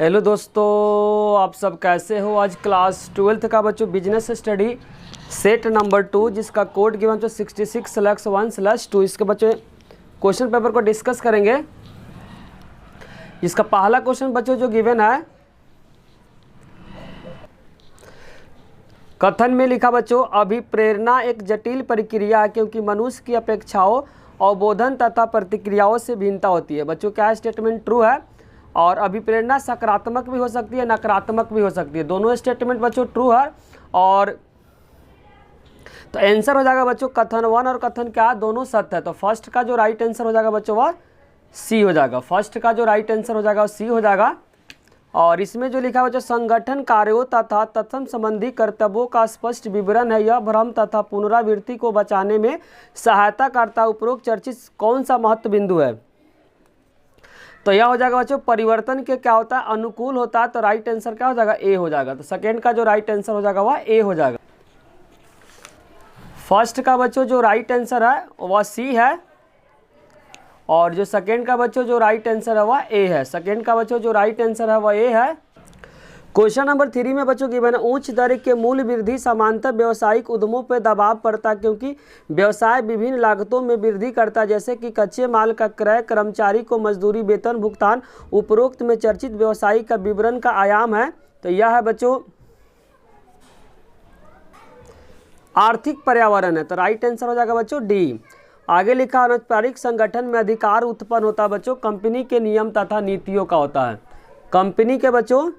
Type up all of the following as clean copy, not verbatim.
Hello दोस्तों, आप सब कैसे हो। आज क्लास 12th का बच्चों बिजनेस स्टडी सेट नंबर 2 जिसका कोड गिवन तो 66/1/2 इसके बच्चों क्वेश्चन पेपर को डिस्कस करेंगे। इसका पहला क्वेश्चन बच्चों जो गिवन है, कथन में लिखा बच्चों, अभिप्रेरणा एक जटिल प्रक्रिया है क्योंकि मनुष्य की अपेक्षाओं, अवबोधन तथा प्रतिक्रियाओं से भिन्नता होती है। बच्चों क्या स्टेटमेंट ट्रू है? और अभिप्रेरणा सकारात्मक भी हो सकती है, नकारात्मक भी हो सकती है। दोनों स्टेटमेंट बच्चों ट्रू है। और तो आंसर हो जाएगा बच्चों कथन 1 और कथन क्या दोनों सत्य है। तो फर्स्ट का जो राइट आंसर हो जाएगा बच्चों वह सी हो जाएगा। फर्स्ट का जो राइट आंसर हो जाएगा वो सी हो जाएगा। और इसमें जो लिखा है बच्चों, संगठन कार्यों तथा तत्सम संबंधी कर्तव्यों का स्पष्ट विवरण है। यह भ्रम तथा पुनरावृत्ति को बचाने में सहायता करता है। उपरोक्त चर्चित कौन सा महत्व बिंदु है? तो यह हो जाएगा बच्चों परिवर्तन के क्या होता है, अनुकूल होता है। तो राइट आंसर क्या हो जाएगा, ए हो जाएगा। तो सेकेंड का जो राइट आंसर हो जाएगा वह ए हो जाएगा। फर्स्ट का बच्चों जो राइट आंसर है वह सी है, और जो सेकेंड का बच्चों जो राइट आंसर है वह ए है। सेकेंड का बच्चों जो राइट आंसर है वह ए है। क्वेश्चन नंबर 3 में बच्चों गिवन है, उच्च दर के मूल्य वृद्धि समांतर व्यावसायिक उद्यमों पर दबाव पड़ता है क्योंकि व्यवसाय विभिन्न लागतों में वृद्धि करता है, जैसे कि कच्चे माल का क्रय, कर्मचारी को मजदूरी, वेतन भुगतान। उपरोक्त में चर्चित व्यवसायी का विवरण का आयाम है। तो यह है बच्चों आर्थिक पर्यावरण है। तो राइट आंसर हो जाएगा बच्चों डी। आगे लिखा, अनौपचारिक संगठन में अधिकार उत्पन्न होता है बच्चों कंपनी के नियम तथा नीतियों का होता है। कंपनी के बच्चों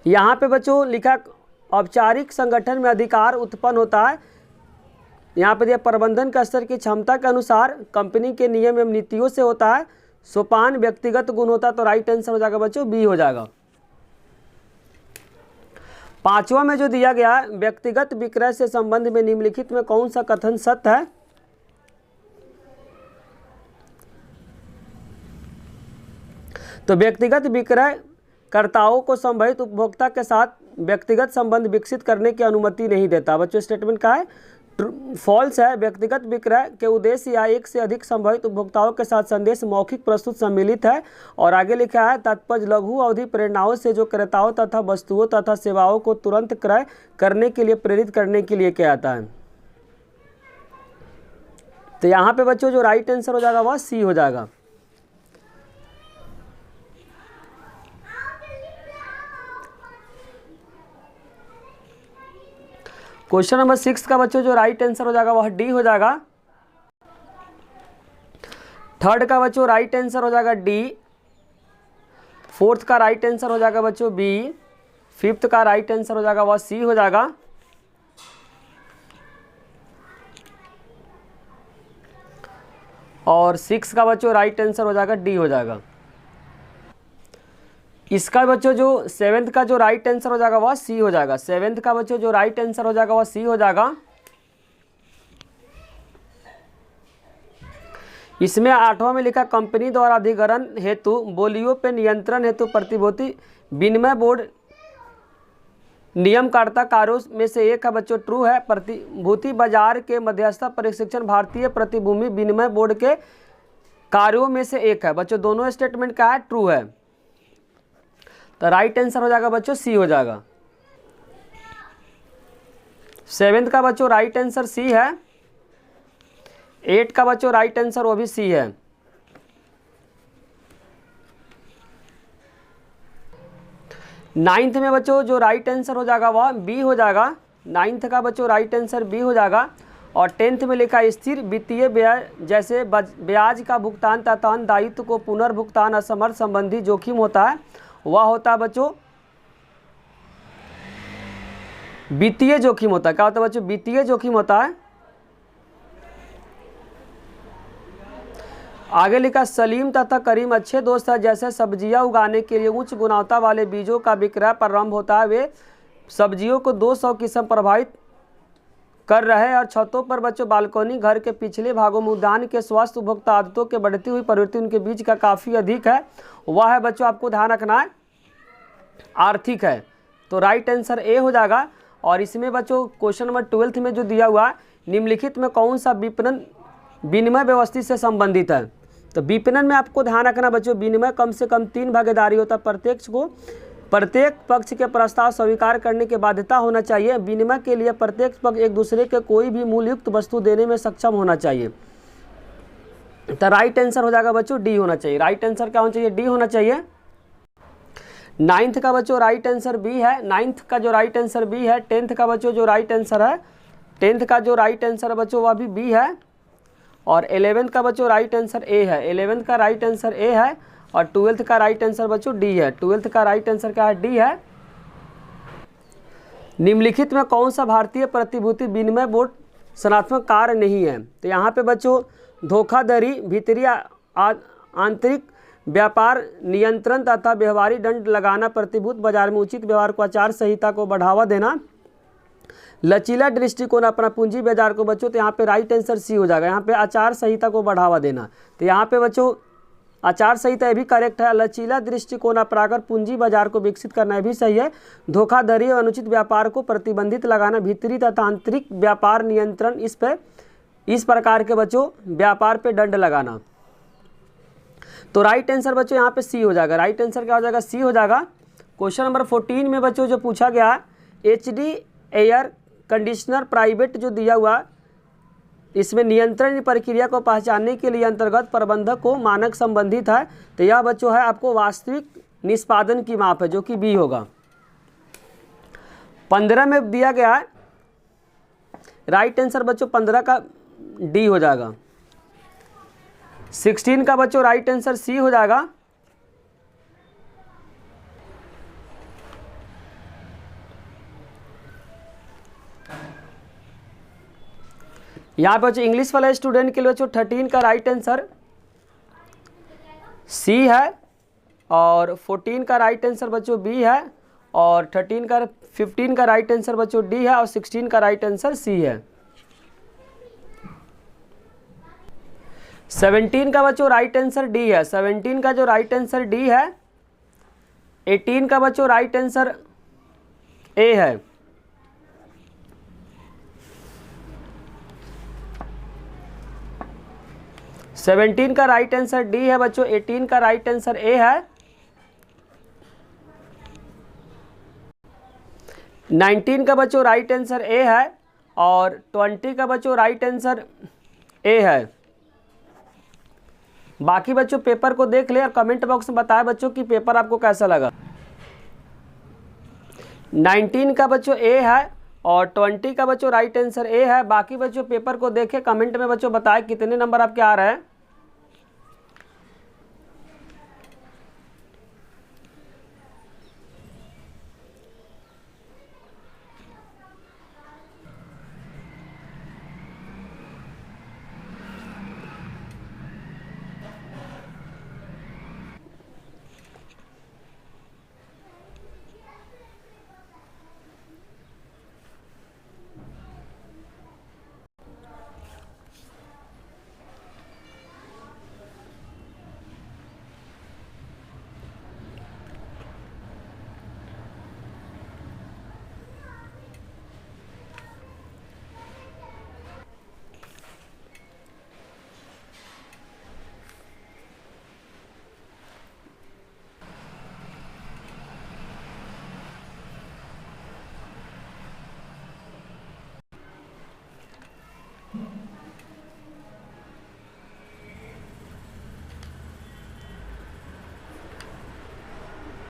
यहाँ पे बच्चों लिखा औपचारिक संगठन में अधिकार उत्पन्न होता है। यहाँ पे दिया प्रबंधन का स्तर की क्षमता के अनुसार कंपनी के नियम एवं नीतियों से होता है। सोपान व्यक्तिगत गुण होता है। तो राइट आंसर हो जाएगा बच्चों बी हो जाएगा। पांचवा में जो दिया गया व्यक्तिगत विक्रय से संबंध में निम्नलिखित में कौन सा कथन सत्य है? तो व्यक्तिगत विक्रय कर्ताओं को संबंधित उपभोक्ता के साथ व्यक्तिगत संबंध विकसित करने की अनुमति नहीं देता। बच्चों स्टेटमेंट का है फॉल्स है। व्यक्तिगत विक्रय के उद्देश्य या एक से अधिक संभावित उपभोक्ताओं के साथ संदेश मौखिक प्रस्तुत सम्मिलित है। और आगे लिखा है, तात्पर्य लघु अवधि प्रेरणाओं से जो क्रेताओं तथा वस्तुओं तथा सेवाओं को तुरंत क्रय करने के लिए प्रेरित करने के लिए किया जाता है। तो यहाँ पे बच्चों जो राइट आंसर हो जाएगा वह सी हो जाएगा। क्वेश्चन नंबर 6 का बच्चों जो राइट आंसर हो जाएगा वह डी हो जाएगा। थर्ड का बच्चों राइट आंसर हो जाएगा डी। फोर्थ का राइट आंसर हो जाएगा बच्चों बी। फिफ्थ का राइट आंसर हो जाएगा वह सी हो जाएगा। और 6 का बच्चों राइट आंसर हो जाएगा डी हो जाएगा। इसका बच्चों जो 7th का जो राइट आंसर हो जाएगा वह सी हो जाएगा। 7th का बच्चों जो राइट आंसर हो जाएगा वह सी हो जाएगा। इसमें 8वां में लिखा, कंपनी द्वारा अधिग्रहण हेतु बोलियों पे नियंत्रण हेतु प्रतिभूति विनिमय बोर्ड नियमकर्ता कार्यों में से एक है बच्चों ट्रू है। प्रतिभूति बाजार के मध्यस्थता प्रशिक्षण भारतीय प्रतिभूति विनिमय बोर्ड के कार्यों में से एक है। बच्चों दोनों स्टेटमेंट क्या है, ट्रू है। तो राइट आंसर हो जाएगा बच्चों सी हो जाएगा। 7th का बच्चों राइट आंसर सी है। 8 का बच्चों राइट आंसर वो भी सी है। 9th में बच्चों जो राइट आंसर हो जाएगा वह बी हो जाएगा। 9th का बच्चों राइट आंसर बी हो जाएगा। और 10th में लिखा, स्थिर वित्तीय ब्याज जैसे ब्याज का भुगतान तथा दायित्व को पुनर्भुगतान असमर्थ संबंधी जोखिम होता है, वह होता है बच्चों वित्तीय जोखिम होता है। क्या होता है बच्चों, वित्तीय जोखिम होता है। आगे लिखा, सलीम तथा करीम अच्छे दोस्त है, जैसे सब्जियां उगाने के लिए उच्च गुणवत्ता वाले बीजों का विक्रय प्रारंभ होता है। वे सब्जियों को 200 किस्म प्रभावित कर रहे हैं। और छतों पर बच्चों बालकोनी घर के पिछले भागों में उद्यान के स्वास्थ्य उपभोक्ता आदतों के बढ़ती हुई प्रवृत्ति उनके बीच का काफ़ी अधिक है। वह है बच्चों आपको ध्यान रखना है आर्थिक है। तो राइट आंसर ए हो जाएगा। और इसमें बच्चों क्वेश्चन नंबर 12 में जो दिया हुआ निम्नलिखित में कौन सा विपणन विनिमय व्यवस्थित से संबंधित है? तो विपणन में आपको ध्यान रखना बच्चों, विनिमय कम से कम 3 भागीदारी होता है। प्रत्येक पक्ष के प्रस्ताव स्वीकार करने की बाध्यता होना चाहिए। विनिमय के लिए प्रत्येक पक्ष एक दूसरे के कोई भी मूल्ययुक्त वस्तु देने में सक्षम होना चाहिए। तो राइट आंसर हो जाएगा बच्चों डी होना चाहिए। राइट आंसर क्या होना चाहिए? डी होना चाहिए। 9th का बच्चों राइट आंसर बी है। 9th का जो राइट आंसर बी है। 10th का बच्चों जो राइट आंसर है, 10th का जो राइट आंसर है बच्चों वह भी बी है। और 11th का बच्चों राइट आंसर ए है। 11th का राइट आंसर ए है। और 12th का राइट आंसर बच्चों डी है। 12th का राइट आंसर क्या है? डी है। निम्नलिखित में कौन सा भारतीय प्रतिभूति विनिमय बोर्ड संरचनात्मक कार्य नहीं है? तो यहाँ पे बच्चों धोखाधड़ी, भीतरी आंतरिक व्यापार नियंत्रण तथा व्यवहारिक दंड लगाना, प्रतिभूति बाजार में उचित व्यवहार को, आचार संहिता को बढ़ावा देना, लचीला दृष्टिकोण अपना पूंजी बाजार को बच्चों, तो यहाँ पे राइट आंसर सी हो जाएगा। यहाँ पे आचार संहिता को बढ़ावा देना, तो यहाँ पे बच्चों आचार संहिता भी करेक्ट है। लचीला दृष्टिकोण अपनाकर पूंजी बाजार को विकसित करना भी सही है। धोखाधड़ी और अनुचित व्यापार को प्रतिबंधित लगाना, भीतरी तथा आंतरिक व्यापार नियंत्रण, इस प्रकार के बच्चों व्यापार पे दंड लगाना। तो राइट आंसर बच्चों यहाँ पे सी हो जाएगा। राइट आंसर क्या हो जाएगा? सी हो जाएगा। क्वेश्चन नंबर 14 में बच्चों जो पूछा गया HD एयर कंडीशनर प्राइवेट जो दिया हुआ, इसमें नियंत्रण प्रक्रिया को पहचानने के लिए अंतर्गत प्रबंधक को मानक संबंधित है। तो यह बच्चों है आपको वास्तविक निष्पादन की माप है, जो कि बी होगा। 15 में दिया गया है राइट आंसर बच्चों 15 का डी हो जाएगा। 16 का बच्चों राइट आंसर सी हो जाएगा। यहाँ पे बच्चों इंग्लिश वाले स्टूडेंट के लिए बच्चों 13 का राइट आंसर सी है। और 14 का राइट आंसर बच्चों बी है। और 15 का राइट आंसर बच्चों डी है। और 16 का राइट आंसर सी है। 17 का बच्चों राइट आंसर डी है। 17 का जो राइट आंसर डी है। 18 का बच्चों राइट आंसर ए है। सेवनटीन का राइट आंसर डी है बच्चों। 18 का राइट आंसर ए है। 19 का बच्चों राइट आंसर ए है। और 20 का बच्चों राइट आंसर ए है। बाकी बच्चों पेपर को देख ले और कमेंट बॉक्स में बताएं बच्चों कि पेपर आपको कैसा लगा। 19 का बच्चों ए है और 20 का बच्चों राइट आंसर ए है। बाकी बच्चों पेपर को देखें, कमेंट में बच्चों बताएं कितने नंबर आपके आ रहे हैं।